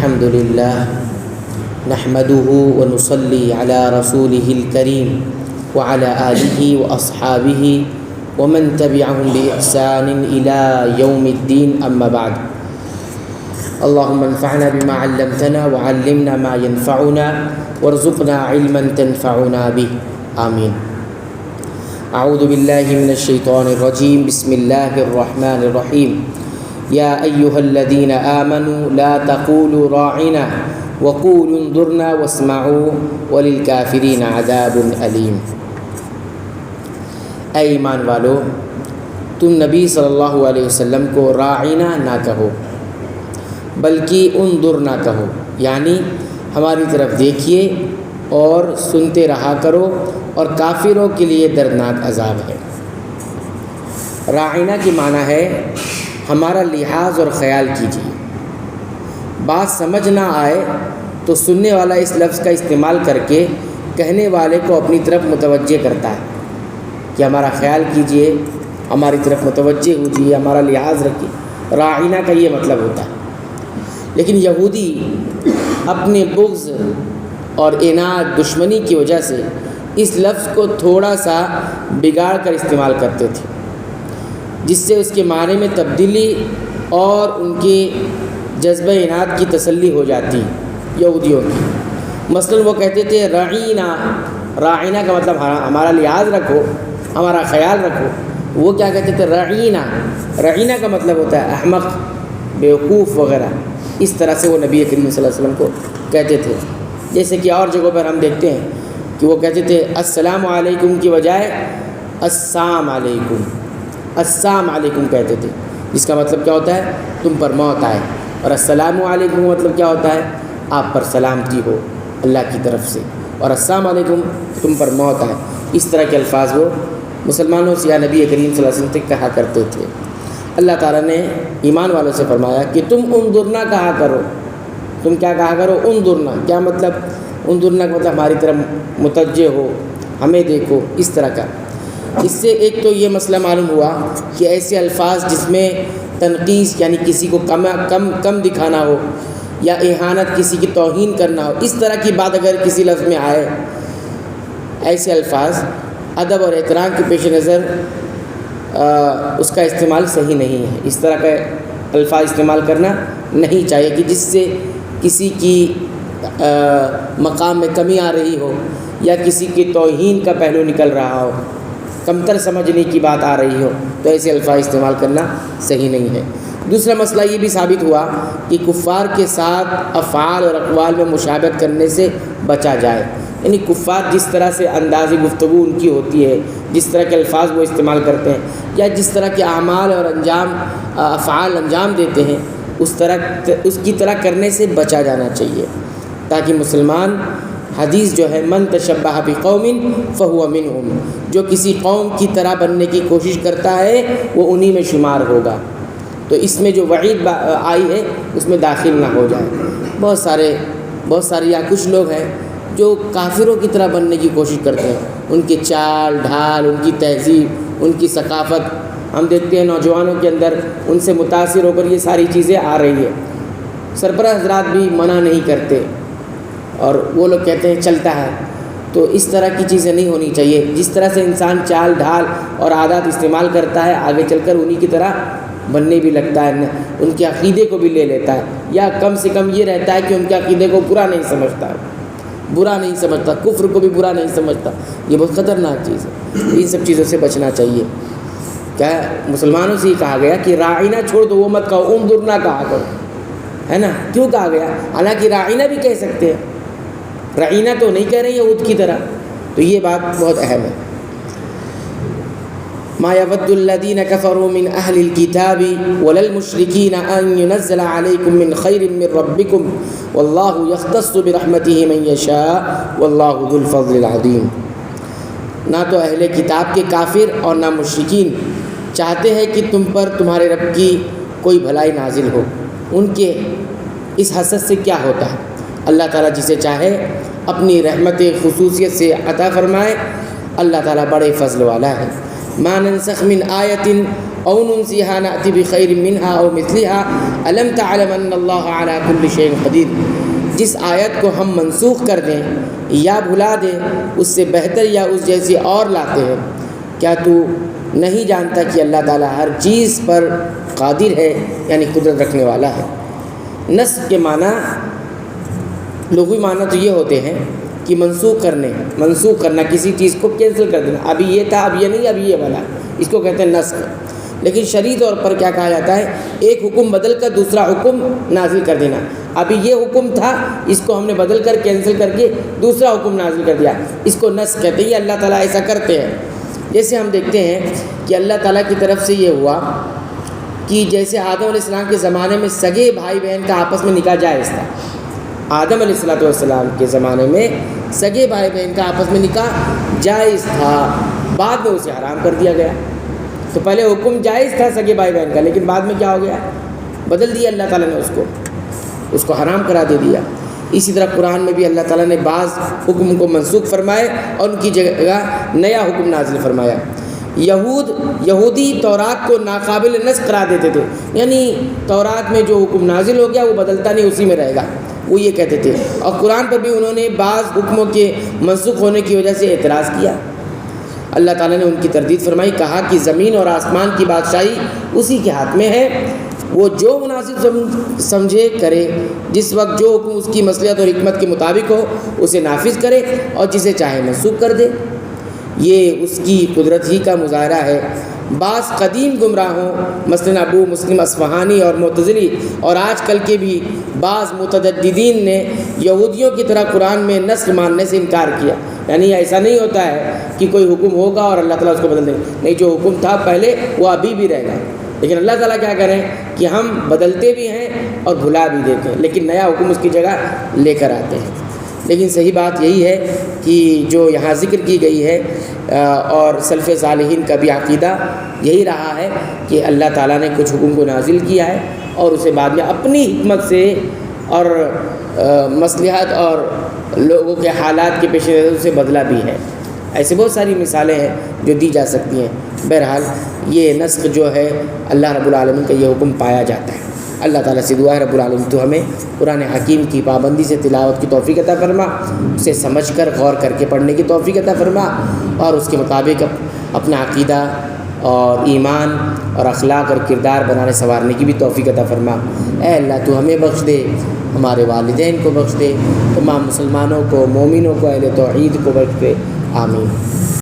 الحمد لله نحمده ونصلي على رسوله الكريم وعلى آله وأصحابه ومن تبعهم بإحسان إلى يوم الدين أما بعد اللهم انفعنا بما علمتنا وعلمنا ما ينفعنا وارزقنا علما تنفعنا به آمين. أعوذ بالله من الشيطان الرجيم. بسم الله الرحمن الرحيم. يا أيها الذين آمنوا لا تقولوا راعنا وقولوا انظرنا واسمعوا وللكافرين عذاب أليم. اے ایمان والو، تم نبی صلی اللہ علیہ وسلم کو راعنا نہ کہو بلکہ انظرنا کہو، یعنی ہماری طرف دیکھیے اور سنتے رہا کرو، اور کافروں کے لیے دردناک عذاب ہے۔ راعنا کی معنی ہے ہمارا لحاظ اور خیال کیجیے۔ بات سمجھ نہ آئے تو سننے والا اس لفظ کا استعمال کر کے کہنے والے کو اپنی طرف متوجہ کرتا ہے کہ ہمارا خیال کیجیے، ہماری طرف متوجہ ہوجیے، ہمارا لحاظ رکھیے۔ راعنا کا یہ مطلب ہوتا ہے۔ لیکن یہودی اپنے بغض اور اناد دشمنی کی وجہ سے اس لفظ کو تھوڑا سا بگاڑ کر استعمال کرتے تھے، جس سے اس کے معنی میں تبدیلی اور ان کے جذبہ اناد کی تسلی ہو جاتی یہودیوں کی۔ مثلا وہ کہتے تھے رعینا، راعینا کا مطلب ہمارا لحاظ رکھو، ہمارا خیال رکھو۔ وہ کیا کہتے تھے؟ رعینا۔ رعینا کا مطلب ہوتا ہے احمق، بیوقوف وغیرہ۔ اس طرح سے وہ نبی کریم صلی اللہ علیہ وسلم کو کہتے تھے۔ جیسے کہ اور جگہوں پر ہم دیکھتے ہیں کہ وہ کہتے تھے السلام علیکم کی بجائے السلام علیکم، السلام علیکم کہتے تھے، جس کا مطلب کیا ہوتا ہے؟ تم پر موت آئے۔ اور السلام علیکم کا مطلب کیا ہوتا ہے؟ آپ پر سلامتی ہو اللہ کی طرف سے، اور السلام علیکم تم پر موت آئے۔ اس طرح کے الفاظ وہ مسلمانوں سے یا نبی کریم صلی اللہ علیہ وسلم سے کہا کرتے تھے۔ اللہ تعالیٰ نے ایمان والوں سے فرمایا کہ تم انظرنا کہا کرو۔ تم کیا کہا کرو؟ انظرنا۔ کیا مطلب؟ انظرنا کا مطلب ہماری طرف متوجہ ہو، ہمیں دیکھو، اس طرح کا۔ اس سے ایک تو یہ مسئلہ معلوم ہوا کہ ایسے الفاظ جس میں تنقیص یعنی کسی کو کم دکھانا ہو، یا اہانت، کسی کی توہین کرنا ہو، اس طرح کی بات اگر کسی لفظ میں آئے، ایسے الفاظ ادب اور احترام کے پیش نظر اس کا استعمال صحیح نہیں ہے۔ اس طرح کا الفاظ استعمال کرنا نہیں چاہیے کہ جس سے کسی کی مقام میں کمی آ رہی ہو، یا کسی کی توہین کا پہلو نکل رہا ہو، کمتر سمجھنے کی بات آ رہی ہو، تو ایسے الفاظ استعمال کرنا صحیح نہیں ہے۔ دوسرا مسئلہ یہ بھی ثابت ہوا کہ کفار کے ساتھ افعال اور اقوال میں مشابہت کرنے سے بچا جائے، یعنی کفار جس طرح سے انداز گفتگو ان کی ہوتی ہے، جس طرح کے الفاظ وہ استعمال کرتے ہیں، یا جس طرح کے اعمال اور افعال انجام دیتے ہیں، اس کی طرح کرنے سے بچا جانا چاہیے، تاکہ مسلمان حدیث جو ہے من تشبہ بقوم فہو منہم، جو کسی قوم کی طرح بننے کی کوشش کرتا ہے وہ انہی میں شمار ہوگا۔ تو اس میں جو وعید آئی ہے اس میں داخل نہ ہو جائے۔ بہت سارے یا کچھ لوگ ہیں جو کافروں کی طرح بننے کی کوشش کرتے ہیں، ان کی چال ڈھال، ان کی تہذیب، ان کی ثقافت، ہم دیکھتے ہیں نوجوانوں کے اندر ان سے متاثر ہو کر یہ ساری چیزیں آ رہی ہیں۔ سربراہ حضرات بھی منع نہیں کرتے، اور وہ لوگ کہتے ہیں چلتا ہے۔ تو اس طرح کی چیزیں نہیں ہونی چاہیے۔ جس طرح سے انسان چال ڈھال اور عادات استعمال کرتا ہے، آگے چل کر انہی کی طرح بننے بھی لگتا ہے، ان کے عقیدے کو بھی لے لیتا ہے، یا کم سے کم یہ رہتا ہے کہ ان کے عقیدے کو برا نہیں سمجھتا، کفر کو بھی برا نہیں سمجھتا۔ یہ بہت خطرناک چیز ہے، ان سب چیزوں سے بچنا چاہیے۔ کیا مسلمانوں سے یہ کہا گیا کہ راعینا چھوڑ دو، وہ مت کہو، انظرنا کہا کرو، ہے نا؟ کیوں کہا گیا؟ حالانکہ راعینا بھی کہہ سکتے ہیں، رعینا تو نہیں کہہ رہے یہود کی طرح۔ تو یہ بات بہت اہم ہے۔ ما يود الذين كفروا من اهل الكتاب ولا المشركين ان ينزل عليكم من خير من ربكم والله يختص برحمته من يشاء والله ذو الفضل العظيم۔ نہ تو اہل کتاب کے کافر اور نہ مشرکین چاہتے ہیں کہ تم پر تمہارے رب کی کوئی بھلائی نازل ہو۔ ان کے اس حسد سے کیا ہوتا ہے؟ اللہ تعالیٰ جسے چاہے اپنی رحمت خصوصیت سے عطا فرمائے۔ اللہ تعالیٰ بڑے فضل والا ہے۔ ما ننسخ من آیت او ننسیہا نأتی بخیر منہا او مثلہا الم تعلم ان اللہ علی کل شیء قدیر۔ جس آیت کو ہم منسوخ کر دیں یا بھلا دیں اس سے بہتر یا اس جیسی اور لاتے ہیں، کیا تو نہیں جانتا کہ اللہ تعالیٰ ہر چیز پر قادر ہے، یعنی قدرت رکھنے والا ہے۔ نسخ کے معنی لغوی معنی تو یہ ہوتے ہیں کہ منسوخ کرنا، کسی چیز کو کینسل کر دینا، ابھی یہ تھا اب یہ نہیں، ابھی یہ والا، اس کو کہتے ہیں نسخ۔ لیکن شرعی طور پر کیا کہا جاتا ہے؟ ایک حکم بدل کر دوسرا حکم نازل کر دینا۔ ابھی یہ حکم تھا، اس کو ہم نے بدل کر کینسل کر کے دوسرا حکم نازل کر دیا، اس کو نسخ کہتے ہیں۔ یہ اللہ تعالیٰ ایسا کرتے ہیں۔ جیسے ہم دیکھتے ہیں کہ اللہ تعالیٰ کی طرف سے یہ ہوا کہ جیسے آدم علیہ السلام کے زمانے میں سگے بھائی بہن کا آپس میں نکاح جائز تھا، آدم علیہ السلام کے زمانے میں سگے بھائی بہن کا آپس میں نکاح جائز تھا، بعد میں اسے حرام کر دیا گیا۔ تو پہلے حکم جائز تھا سگے بھائی بہن کا، لیکن بعد میں کیا ہو گیا؟ بدل دیا اللہ تعالیٰ نے، اس کو حرام کرا دے دیا۔ اسی طرح قرآن میں بھی اللہ تعالیٰ نے بعض حکم کو منسوخ فرمائے اور ان کی جگہ نیا حکم نازل فرمایا۔ یہودی تورات کو ناقابل نسخ قرار دیتے تھے، یعنی تورات میں جو حکم نازل ہو گیا وہ بدلتا نہیں، اسی میں رہے گا، وہ یہ کہتے تھے۔ اور قرآن پر بھی انہوں نے بعض حکموں کے منسوخ ہونے کی وجہ سے اعتراض کیا۔ اللہ تعالیٰ نے ان کی تردید فرمائی، کہا کہ زمین اور آسمان کی بادشاہی اسی کے ہاتھ میں ہے، وہ جو مناسب سمجھے کرے، جس وقت جو حکم اس کی مصلحت اور حکمت کے مطابق ہو اسے نافذ کرے اور جسے چاہے منسوخ کر دے۔ یہ اس کی قدرت ہی کا مظاہرہ ہے۔ بعض قدیم گمراہوں مثلاً ابو مسلم اصفہانی اور معتزلی اور آج کل کے بھی بعض متجددین نے یہودیوں کی طرح قرآن میں نسخ ماننے سے انکار کیا، یعنی ایسا نہیں ہوتا ہے کہ کوئی حکم ہوگا اور اللہ تعالیٰ اس کو بدل دیں گے، نہیں، جو حکم تھا پہلے وہ ابھی بھی رہے گا۔ لیکن اللہ تعالیٰ کیا کریں کہ ہم بدلتے بھی ہیں اور بھلا بھی دیتے ہیں، لیکن نیا حکم اس کی جگہ لے کر آتے ہیں۔ لیکن صحیح بات یہی ہے کہ جو یہاں ذکر کی گئی ہے اور سلف صالحین کا بھی عقیدہ یہی رہا ہے کہ اللہ تعالیٰ نے کچھ حکم کو نازل کیا ہے اور اسے بعد میں اپنی حکمت سے اور مصلحت اور لوگوں کے حالات کے پیش نظر سے بدلا بھی ہے۔ ایسے بہت ساری مثالیں ہیں جو دی جا سکتی ہیں۔ بہرحال یہ نسخ جو ہے اللہ رب العالمین کا یہ حکم پایا جاتا ہے۔ اللہ تعالیٰ سے دعا ہے رب العالمین تو ہمیں قرآن حکیم کی پابندی سے تلاوت کی توفیق عطا فرما، اسے سمجھ کر غور کر کے پڑھنے کی توفیق عطا فرما اور اس کے مطابق اپنا عقیدہ اور ایمان اور اخلاق اور کردار بنانے سنوارنے کی بھی توفیق عطا فرما۔ اے اللہ تو ہمیں بخش دے، ہمارے والدین کو بخش دے، تمام مسلمانوں کو، مومنوں کو، اہل توحید کو بخش دے، آمین۔